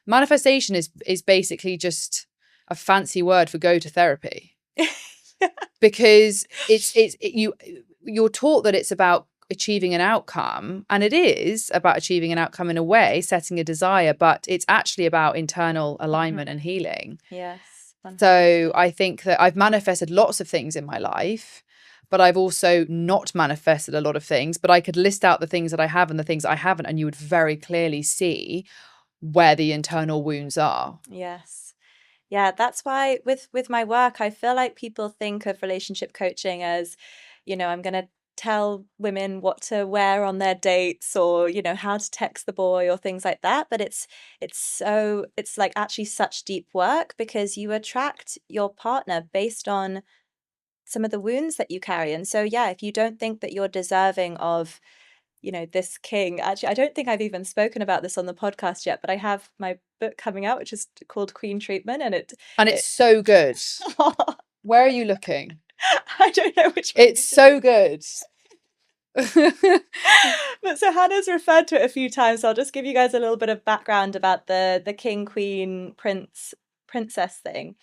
Manifestation is basically just a fancy word for go to therapy, because you're taught that it's about achieving an outcome, and it is about achieving an outcome in a way, setting a desire, but it's actually about internal alignment and Mhm. healing. Yes. So 100%. I think that I've manifested lots of things in my life, but I've also not manifested a lot of things. But I could list out the things that I have and the things I haven't, and you would very clearly see where the internal wounds are. Yes. Yeah, that's why with my work, I feel like people think of relationship coaching as, I'm going to tell women what to wear on their dates, or, how to text the boy or things like that. But it's like actually such deep work, because you attract your partner based on some of the wounds that you carry. And so, yeah, if you don't think that you're deserving of, this king. Actually, I don't think I've even spoken about this on the podcast yet, but I have my book coming out, which is called Queen Treatment, and And it's it so good. Where are you looking? I don't know which one It's you should so be. good. But so Hannah's referred to it a few times, so I'll just give you guys a little bit of background about the king, queen, princess thing.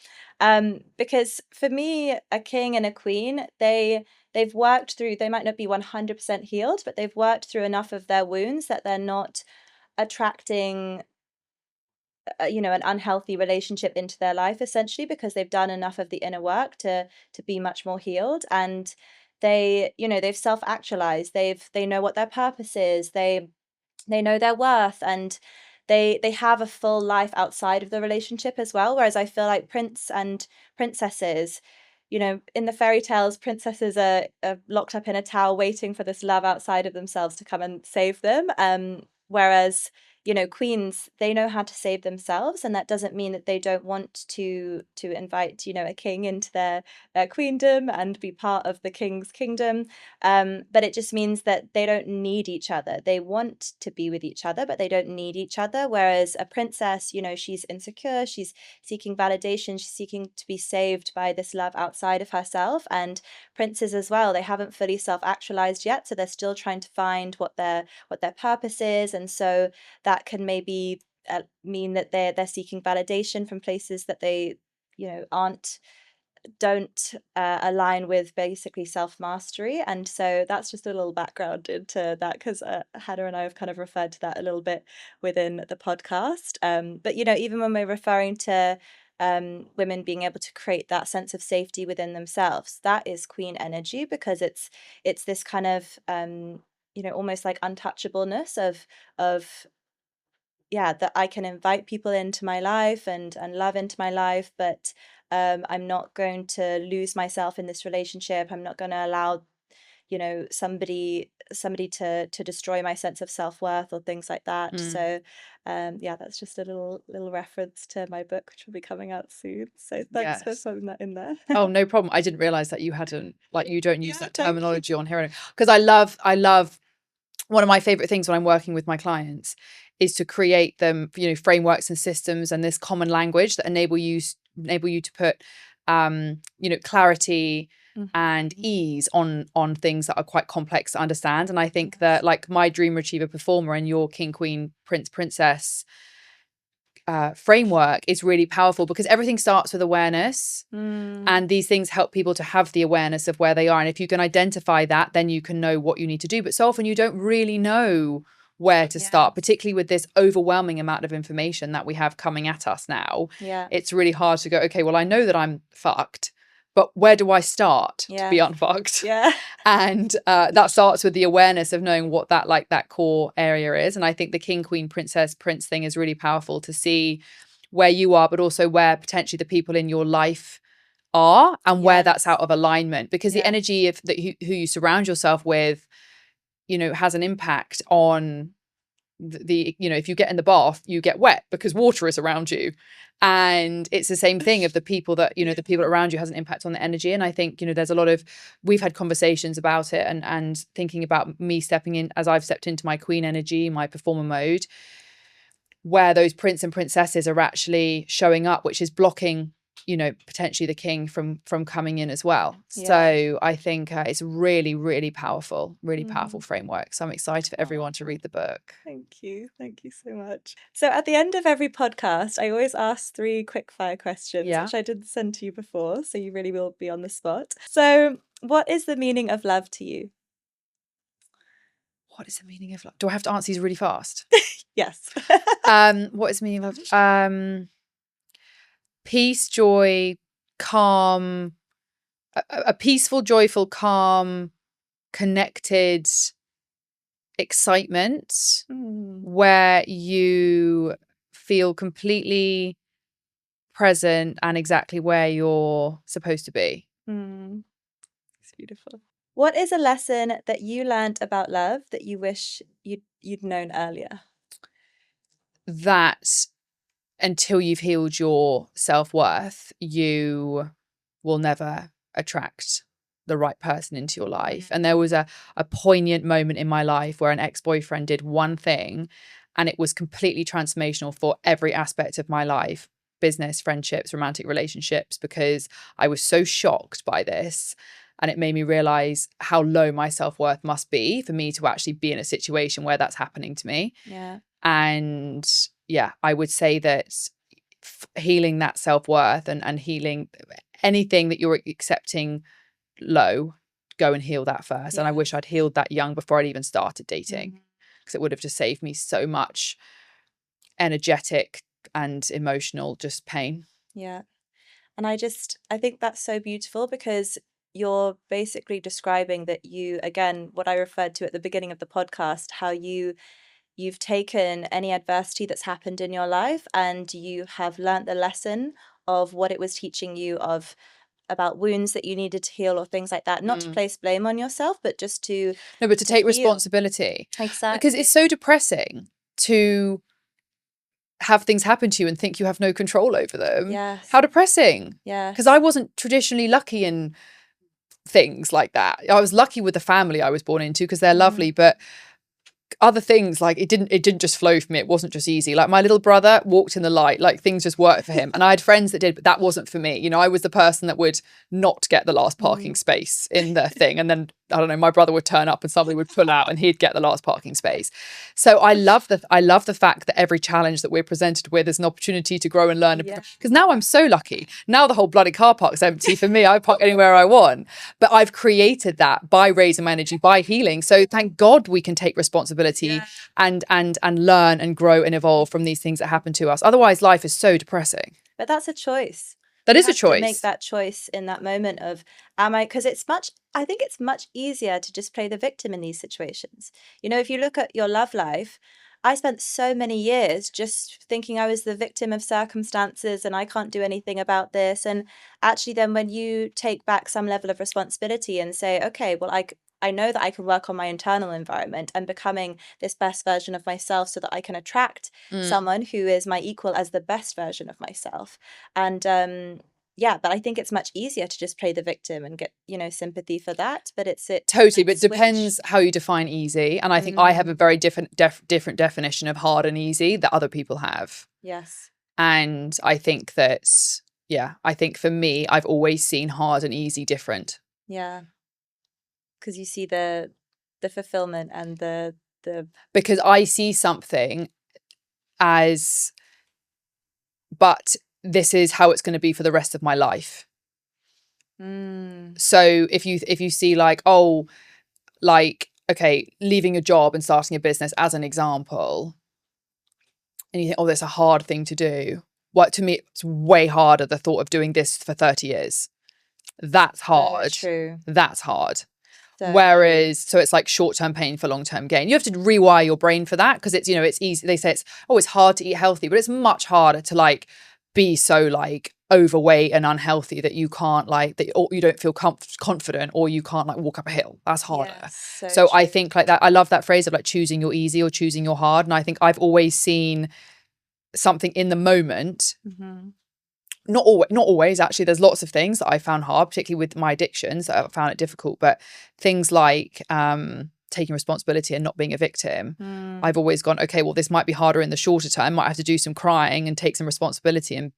Because for me, a king and a queen, they've worked through, they might not be 100% healed, but they've worked through enough of their wounds that they're not attracting an unhealthy relationship into their life, essentially, because they've done enough of the inner work to be much more healed. And they've self-actualized, they know what their purpose is, they know their worth, and they have a full life outside of the relationship as well. Whereas I feel like prince and princesses, in the fairy tales, princesses are locked up in a tower waiting for this love outside of themselves to come and save them. Whereas, queens, they know how to save themselves, and that doesn't mean that they don't want to invite, a king into their queendom and be part of the king's kingdom. But it just means that they don't need each other. They want to be with each other, but they don't need each other. Whereas a princess, she's insecure, she's seeking validation, she's seeking to be saved by this love outside of herself. And princes as well, they haven't fully self-actualized yet, so they're still trying to find what their purpose is. And so that can maybe mean that they're seeking validation from places that they aren't don't align with basically self-mastery. And so that's just a little background into that, because Hannah and I have kind of referred to that a little bit within the podcast. But even when we're referring to women being able to create that sense of safety within themselves, that is queen energy, because it's this kind of almost like untouchableness of yeah, that I can invite people into my life and love into my life, but I'm not going to lose myself in this relationship. I'm not going to allow, somebody to destroy my sense of self-worth or things like that. Mm. So Yeah, that's just a little reference to my book, which will be coming out soon. So thanks for Yes. putting that in there. Oh, no problem. I didn't realize that you hadn't, like, you don't use Yeah, that thank you. terminology on here. Because I love one of my favorite things when I'm working with my clients is to create them, frameworks and systems and this common language that enable you to put, clarity and ease on things that are quite complex to understand. And I think that, like, my dream achiever performer and your king, queen, prince, princess framework is really powerful because everything starts with awareness. And these things help people to have the awareness of where they are. And if you can identify that, then you can know what you need to do. But so often you don't really know where to start, particularly with this overwhelming amount of information that we have coming at us now. Yeah. It's really hard to go, okay, well, I know that I'm fucked, but where do I start to be unfucked? Yeah. And that starts with the awareness of knowing what that core area is. And I think the king, queen, princess, prince thing is really powerful to see where you are, but also where potentially the people in your life are and where that's out of alignment, because the energy of that who you surround yourself with, has an impact on the if you get in the bath, you get wet because water is around you. And it's the same thing of the people that, the people around you has an impact on the energy. And I think, there's a lot of, we've had conversations about it and thinking about me stepping in as I've stepped into my queen energy, my performer mode, where those prince and princesses are actually showing up, which is blocking, potentially the king from coming in as well. So I think it's really, really powerful framework. So I'm excited for everyone to read the book. Thank you so much. So at the end of every podcast, I always ask 3 quick fire questions, which I didn't send to you before, so you really will be on the spot. So what is the meaning of love to you? What is the meaning of love? Do I have to answer these really fast? Yes. What is the meaning of love? Peace, joy, calm, a peaceful, joyful, calm, connected excitement where you feel completely present and exactly where you're supposed to be. It's beautiful. What is a lesson that you learned about love that you wish you'd known earlier? That until you've healed your self-worth, you will never attract the right person into your life. And there was a poignant moment in my life where an ex-boyfriend did one thing and it was completely transformational for every aspect of my life, business, friendships, romantic relationships, because I was so shocked by this. And it made me realize how low my self-worth must be for me to actually be in a situation where that's happening to me. Yeah. And I would say that healing that self-worth and healing anything that you're accepting low, go and heal that first. And I wish I'd healed that young before I'd even started dating, because it would have just saved me so much energetic and emotional just pain. Yeah. And I think that's so beautiful, because you're basically describing that you, again, what I referred to at the beginning of the podcast, how you've taken any adversity that's happened in your life and you have learnt the lesson of what it was teaching you about wounds that you needed to heal or things like that. Not to place blame on yourself, but just to take heal. responsibility. Exactly. Because it's so depressing to have things happen to you and think you have no control over them. Yes. How depressing. Yeah. Because I wasn't traditionally lucky in things like that. I was lucky with the family I was born into because they're lovely, but other things, like it didn't just flow for me. It wasn't just easy. Like my little brother walked in the light, like things just worked for him. And I had friends that did, but that wasn't for me. I was the person that would not get the last parking space in the thing. And then, I don't know, my brother would turn up and somebody would pull out and he'd get the last parking space. So I love the fact that every challenge that we're presented with is an opportunity to grow and learn. Because now I'm so lucky. Now the whole bloody car park's empty for me. I park anywhere I want. But I've created that by raising my energy, by healing. So thank God we can take responsibility and learn and grow and evolve from these things that happen to us. Otherwise, life is so depressing. But that's a choice. That is a choice. To make that choice in that moment of, because I think it's much easier to just play the victim in these situations. If you look at your love life, I spent so many years just thinking I was the victim of circumstances and I can't do anything about this. And actually then when you take back some level of responsibility and say, okay, well, I know that I can work on my internal environment and becoming this best version of myself so that I can attract someone who is my equal as the best version of myself. And yeah, but I think it's much easier to just play the victim and get, sympathy for that. But it's Totally, but it switch. depends how you define easy. And I think I have a very different definition of hard and easy that other people have. Yes. And I think that, I think for me, I've always seen hard and easy different. Yeah. Because you see the fulfillment and the because I see something as, but this is how it's going to be for the rest of my life. So if you see like, oh, like, okay, leaving a job and starting a business as an example, and you think, oh, that's a hard thing to do. Well, to me, it's way harder, the thought of doing this for 30 years. That's hard. So true. That's hard. So Whereas, so it's like short-term pain for long-term gain. You have to rewire your brain for that, because it's, it's easy. They say it's hard to eat healthy, but it's much harder to like be so like overweight and unhealthy that you can't like, that you don't feel confident, or you can't like walk up a hill. That's harder. Yes, so true. I think like that, I love that phrase of like choosing your easy or choosing your hard. And I think I've always seen something in the moment. Not always actually. There's lots of things that I found hard, particularly with my addictions, that I found it difficult. But things like taking responsibility and not being a victim, I've always gone, okay, well, this might be harder in the shorter term. Might have to do some crying and take some responsibility and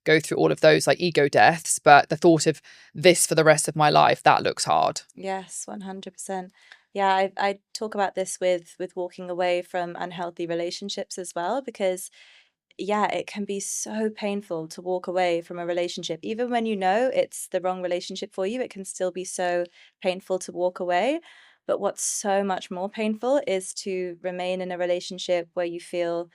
go through all of those like ego deaths. But the thought of this for the rest of my life, that looks hard. Yes, 100%. Yeah, I talk about this with walking away from unhealthy relationships as well, because yeah, it can be so painful to walk away from a relationship. Even when you know it's the wrong relationship for you, it can still be so painful to walk away. But what's so much more painful is to remain in a relationship where you feel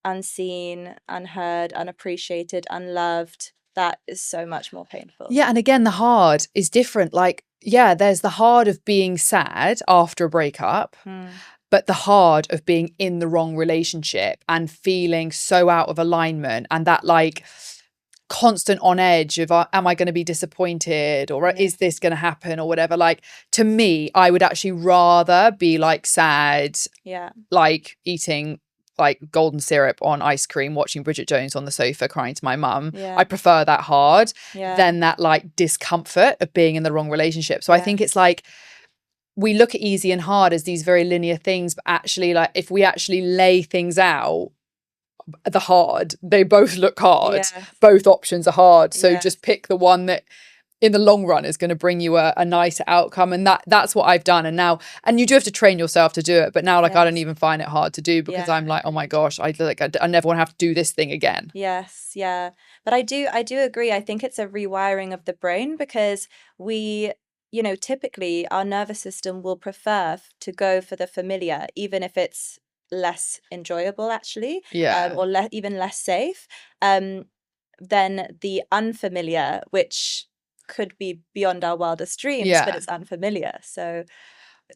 unseen, unheard, unappreciated, unloved. That is so much more painful. Yeah, and again, the hard is different. Like, yeah, there's the hard of being sad after a breakup. But the hard of being in the wrong relationship and feeling so out of alignment, and that like constant on edge of, am I going to be disappointed, or is this going to happen, or whatever. Like, to me, I would actually rather be like sad, like eating like golden syrup on ice cream, watching Bridget Jones on the sofa, crying to my mum. I prefer that hard than that like discomfort of being in the wrong relationship. So I think it's like, we look at easy and hard as these very linear things, but actually, like, if we actually lay things out, the hard, they both look hard. Both options are hard. So just pick the one that in the long run is going to bring you a nicer outcome. And that's what I've done. And you do have to train yourself to do it. But now, like, I don't even find it hard to do, because I'm like, oh my gosh, I never want to have to do this thing again. Yes, yeah. But I do agree. I think it's a rewiring of the brain, because we, typically our nervous system will prefer to go for the familiar, even if it's less enjoyable, actually, or even less safe, than the unfamiliar, which could be beyond our wildest dreams, but it's unfamiliar. So,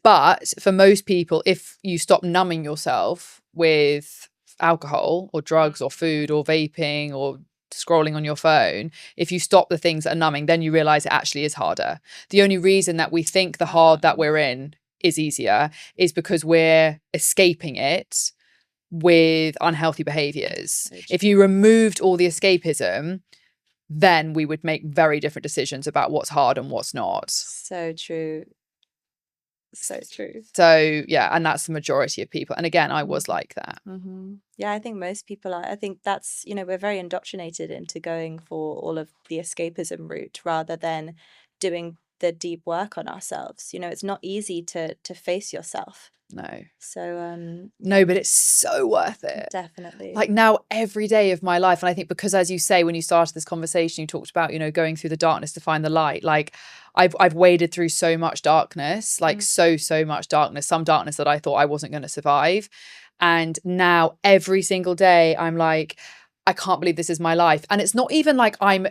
but for most people, if you stop numbing yourself with alcohol or drugs or food or vaping or scrolling on your phone, if you stop the things that are numbing, then you realize it actually is harder. The only reason that we think the hard that we're in is easier is because we're escaping it with unhealthy behaviors. If you removed all the escapism, then we would make very different decisions about what's hard and what's not. So true. So true. So yeah, and that's the majority of people. And again, I was like that. Yeah, I think most people are. I think that's, we're very indoctrinated into going for all of the escapism route rather than doing the deep work on ourselves. It's not easy to face yourself. No. So no, but it's so worth it. Definitely. Like, now every day of my life. And I think because, as you say, when you started this conversation, you talked about, going through the darkness to find the light. Like, I've waded through so much darkness, like so much darkness, some darkness that I thought I wasn't going to survive. And now every single day I'm like, I can't believe this is my life. And it's not even like I'm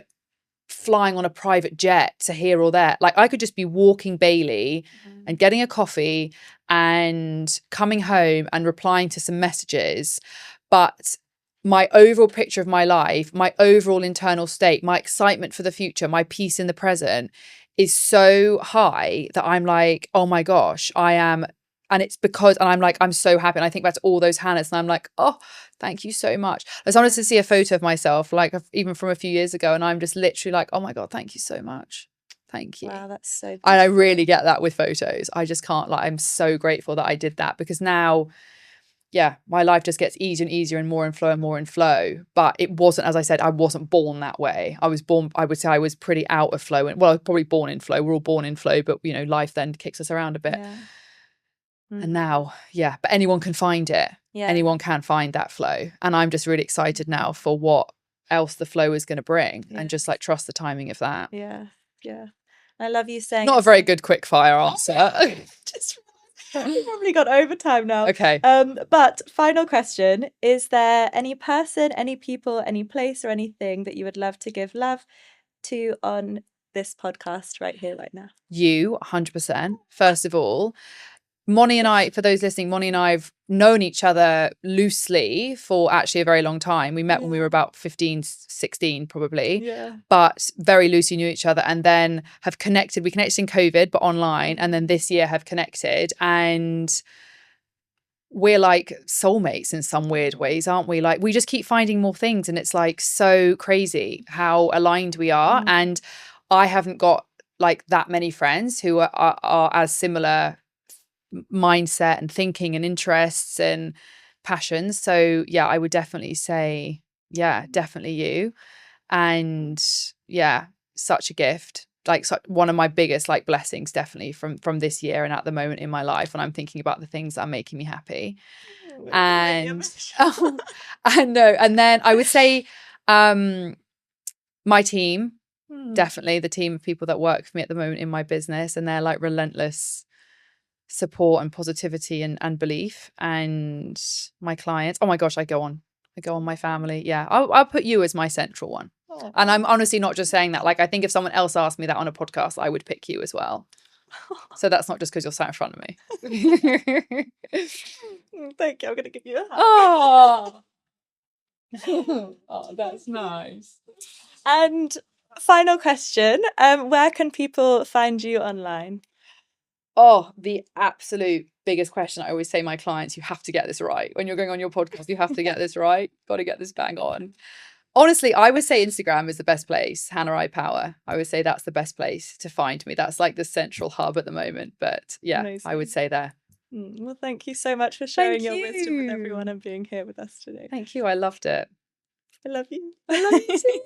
flying on a private jet to here or there. Like, I could just be walking Bailey and getting a coffee and coming home and replying to some messages. But my overall picture of my life, my overall internal state, my excitement for the future, my peace in the present is so high that I'm like, oh my gosh, I am. And it's because, and I'm like, I'm so happy. And I think back to all those Hannahs and I'm like, oh, thank you so much. I was honest to see a photo of myself, like even from a few years ago. And I'm just literally like, oh my God, thank you so much. Thank you. Wow, that's so beautiful. And I really get that with photos. I just can't, like, I'm so grateful that I did that, because now, yeah, my life just gets easier and easier and more in flow and more in flow. But it wasn't, as I said, I wasn't born that way. I was born, I would say I was pretty out of flow. And well, I was probably born in flow. We're all born in flow, but life then kicks us around a bit. Yeah. And now, yeah, but anyone can find it. Yeah. Anyone can find that flow. And I'm just really excited now for what else the flow is going to bring, and just like trust the timing of that. Yeah. Yeah. I love you saying not a very good quick fire answer. Just we've probably got overtime now. Okay. But final question, is there any person, any people, any place or anything that you would love to give love to on this podcast right here, right now? You, 100%. First of all, Moni and I, for those listening, Moni and I have known each other loosely for actually a very long time. We met when we were about 15, 16 probably, but very loosely knew each other, and then have connected. We connected in COVID, but online, and then this year have connected, and we're like soulmates in some weird ways, aren't we? Like, we just keep finding more things, and it's like so crazy how aligned we are. And I haven't got like that many friends who are as similar mindset and thinking and interests and passions. So yeah, I would definitely say, yeah, definitely you. And yeah, such a gift, like one of my biggest like blessings definitely from this year and at the moment in my life when I'm thinking about the things that are making me happy. And I know. And then I would say my team, definitely the team of people that work for me at the moment in my business, and they're like relentless support and positivity and belief. And my clients, oh my gosh, I go on my family. Yeah, I'll put you as my central one. And I'm honestly not just saying that. Like, I think if someone else asked me that on a podcast, I would pick you as well. So that's not just because you're sat in front of me. Thank you. I'm gonna give you a hug. Oh, that's nice. And final question, where can people find you online? Oh, the absolute biggest question I always say to my clients, you have to get this right. When you're going on your podcast, you have to get this right. Got to get this bang on. Honestly, I would say Instagram is the best place. Hannah I Power. I would say that's the best place to find me. That's like the central hub at the moment. But yeah, amazing. I would say there. Well, thank you so much for sharing your wisdom with everyone and being here with us today. Thank you. I loved it. I love you. I love you too.